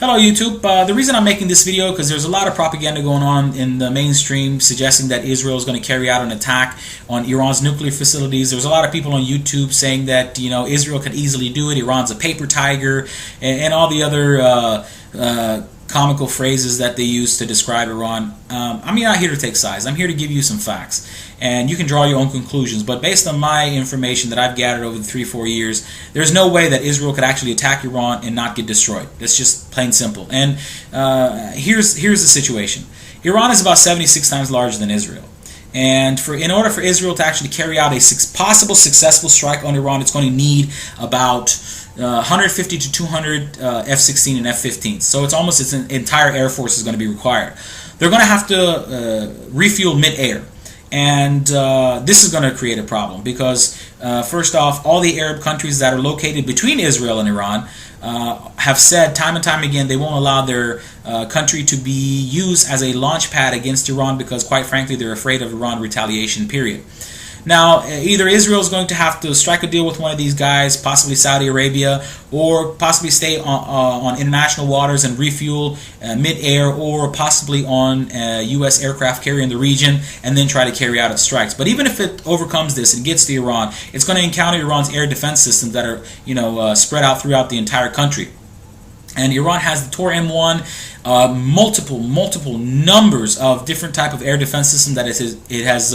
Hello YouTube. The reason I'm making this video because there's a lot of propaganda going on in the mainstream suggesting that Israel is going to carry out an attack on Iran's nuclear facilities. There's a lot of people on YouTube saying that Israel could easily do it. Iran's a paper tiger and all the other comical phrases that they use to describe Iran. I'm not here to take sides. I'm here to give you some facts, and you can draw your own conclusions. But based on my information that I've gathered over the 3-4 years, there's no way that Israel could actually attack Iran and not get destroyed. That's just plain simple. And here's the situation. Iran is about 76 times larger than Israel. And in order for Israel to actually carry out a possible successful strike on Iran, it's going to need about 150 to 200 F-16 and F-15. So it's almost its entire air force is going to be required. They're going to have to refuel mid-air. And this is going to create a problem because, first off, all the Arab countries that are located between Israel and Iran have said time and time again they won't allow their country to be used as a launch pad against Iran because, quite frankly, they're afraid of Iran retaliation, period. Now, either Israel is going to have to strike a deal with one of these guys, possibly Saudi Arabia, or possibly stay on international waters and refuel mid-air, or possibly on U.S. aircraft carrier in the region, and then try to carry out its strikes. But even if it overcomes this and gets to Iran, it's going to encounter Iran's air defense systems that are spread out throughout the entire country. And Iran has the Tor M1, multiple numbers of different type of air defense system that it has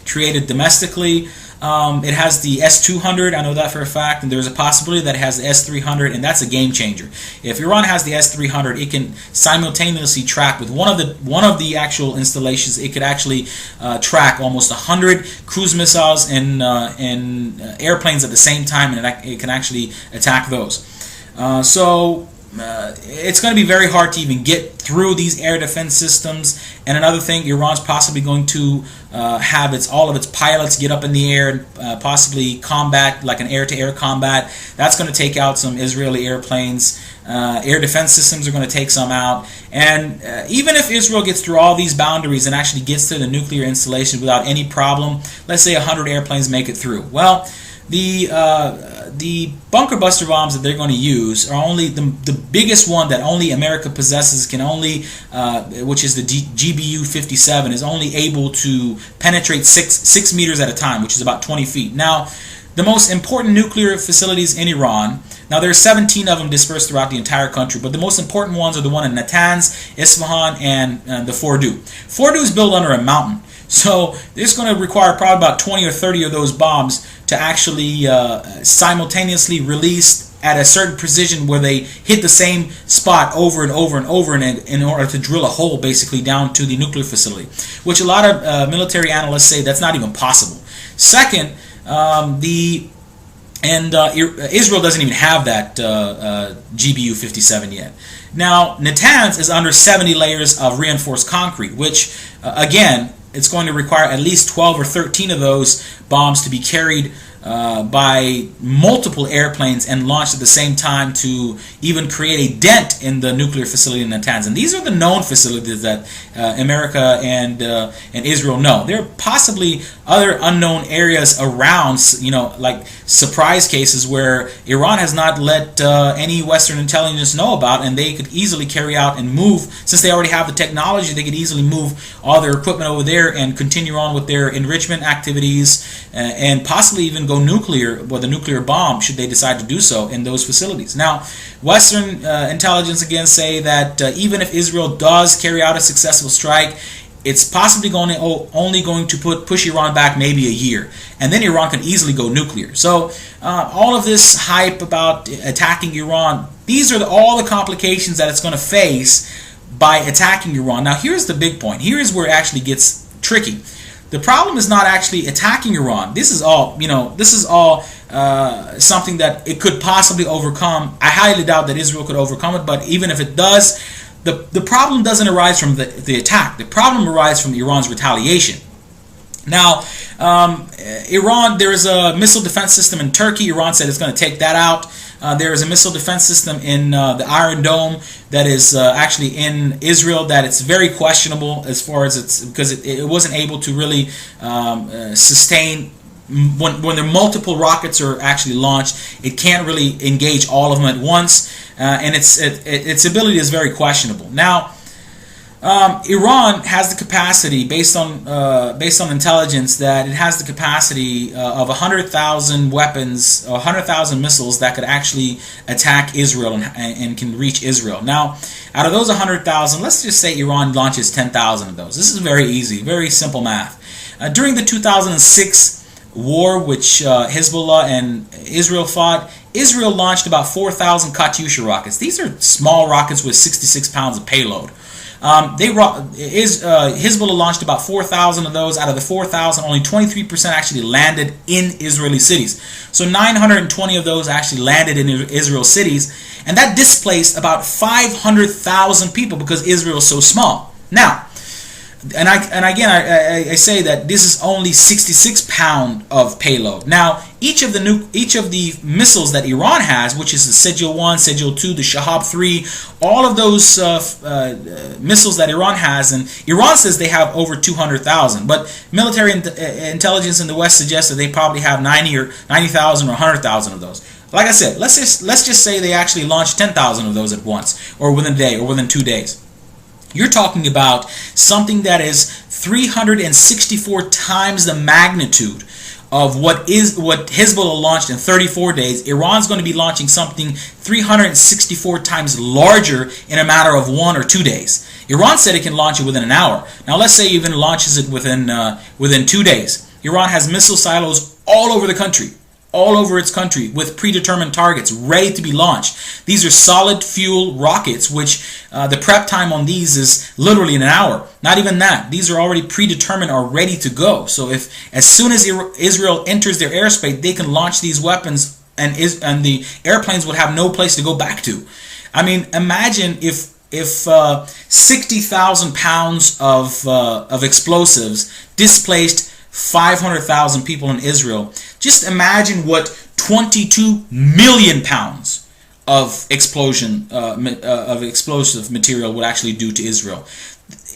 created domestically. It has the S-200, I know that for a fact, and there's a possibility that it has the S-300, and that's a game changer. If Iran has the S-300, it can simultaneously track with one of the actual installations. It could actually track almost 100 cruise missiles and airplanes at the same time, and it can actually attack those. It's going to be very hard to even get through these air defense systems. And another thing, Iran's possibly going to have all of its pilots get up in the air and possibly combat, like an air-to-air combat. That's going to take out some Israeli airplanes. Air defense systems are going to take some out. And even if Israel gets through all these boundaries and actually gets to the nuclear installation without any problem, let's say 100 airplanes make it through. Well, the bunker buster bombs that they're going to use are only the biggest one that only America possesses can only, which is the GBU-57, is only able to penetrate 6 meters at a time, which is about 20 feet. Now, the most important nuclear facilities in Iran, now there are 17 of them dispersed throughout the entire country, but the most important ones are the one in Natanz, Isfahan, and the Fordow. Fordow is built under a mountain. So it's going to require probably about 20 or 30 of those bombs to actually simultaneously release at a certain precision where they hit the same spot over and over and over in order to drill a hole basically down to the nuclear facility, which a lot of military analysts say that's not even possible. Second, Israel doesn't even have that GBU-57 yet. Now, Natanz is under 70 layers of reinforced concrete, which, again, it's going to require at least 12 or 13 of those bombs to be carried by multiple airplanes and launched at the same time to even create a dent in the nuclear facility in Natanz. And these are the known facilities that America and Israel know. There are possibly other unknown areas around, like surprise cases where Iran has not let any Western intelligence know about, and they could easily carry out and move, since they already have the technology, they could easily move all their equipment over there and continue on with their enrichment activities and possibly even go nuclear with a nuclear bomb should they decide to do so in those facilities. Now, Western intelligence again say that even if Israel does carry out a successful strike, it's possibly only going to push Iran back maybe a year, and then Iran can easily go nuclear. So all of this hype about attacking Iran, these are all the complications that it's going to face by attacking Iran. Now, here's the big point. Here's where it actually gets tricky. The problem is not actually attacking Iran. This is all, something that it could possibly overcome. I highly doubt that Israel could overcome it, but even if it does, the problem doesn't arise from the attack. The problem arises from Iran's retaliation. Now, Iran, there is a missile defense system in Turkey. Iran said it's going to take that out. There is a missile defense system in the Iron Dome that is actually in Israel that it's very questionable as far as because it wasn't able to really sustain when there are multiple rockets are actually launched, it can't really engage all of them at once, and its ability is very questionable. Now, Iran has the capacity, based on intelligence, that it has the capacity of 100,000 weapons, 100,000 missiles that could actually attack Israel and can reach Israel. Now, out of those 100,000, let's just say Iran launches 10,000 of those. This is very easy, very simple math. During the 2006 war, which Hezbollah and Israel fought, Israel launched about 4,000 Katyusha rockets. These are small rockets with 66 pounds of payload. Hezbollah launched about 4,000 of those. Out of the 4,000, only 23% actually landed in Israeli cities. So 920 of those actually landed in Israel cities, and that displaced about 500,000 people because Israel is so small. Now, I say that this is only 66 pounds of payload. Now, each of the missiles that Iran has, which is the Sejil 1, Sejil 2, the Shahab 3, all of those missiles that Iran has, and Iran says they have over 200,000, but military intelligence in the West suggests that they probably have 90,000 or 100,000 of those. Like I said, let's just say they actually launched 10,000 of those at once, or within a day, or within 2 days. You're talking about something that is 364 times the magnitude of what Hezbollah launched in 34 days. Iran's going to be launching something 364 times larger in a matter of 1 or 2 days. Iran said it can launch it within an hour. Now let's say even launches it within 2 days. Iran has missile silos all over the country. All over its country with predetermined targets ready to be launched. These are solid fuel rockets, which the prep time on these is literally an hour. Not even that. These are already predetermined or ready to go. So if as soon as Israel enters their airspace, they can launch these weapons, and the airplanes would have no place to go back to. I mean, imagine if 60,000 pounds of explosives displaced 500,000 people in Israel. Just imagine what 22 million pounds of explosive material would actually do to Israel.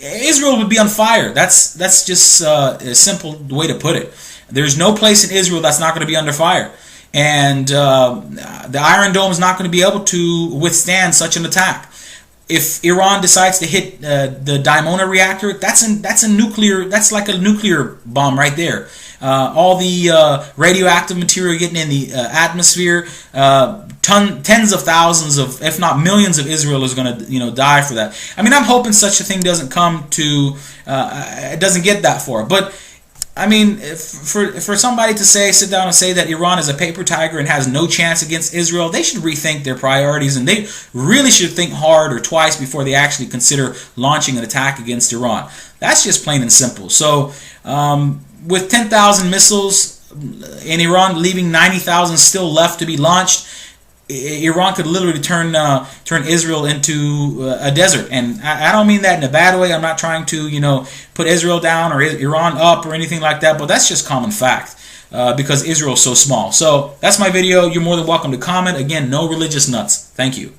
Israel would be on fire. That's just a simple way to put it. There's no place in Israel that's not going to be under fire, and the Iron Dome is not going to be able to withstand such an attack. If Iran decides to hit the Dimona reactor, that's like a nuclear bomb right there. All the radioactive material getting in the atmosphere, tens of thousands of, if not millions of Israel is going to die for that. I mean, I'm hoping such a thing doesn't come to, it doesn't get that far. But I mean, for somebody to sit down and say that Iran is a paper tiger and has no chance against Israel, they should rethink their priorities, and they really should think hard or twice before they actually consider launching an attack against Iran. That's just plain and simple. So with 10,000 missiles in Iran, leaving 90,000 still left to be launched, Iran could literally turn Israel into a desert, and I don't mean that in a bad way. I'm not trying to put Israel down or Iran up or anything like that, but that's just common fact because Israel is so small. So that's my video. You're more than welcome to comment. Again, no religious nuts. Thank you.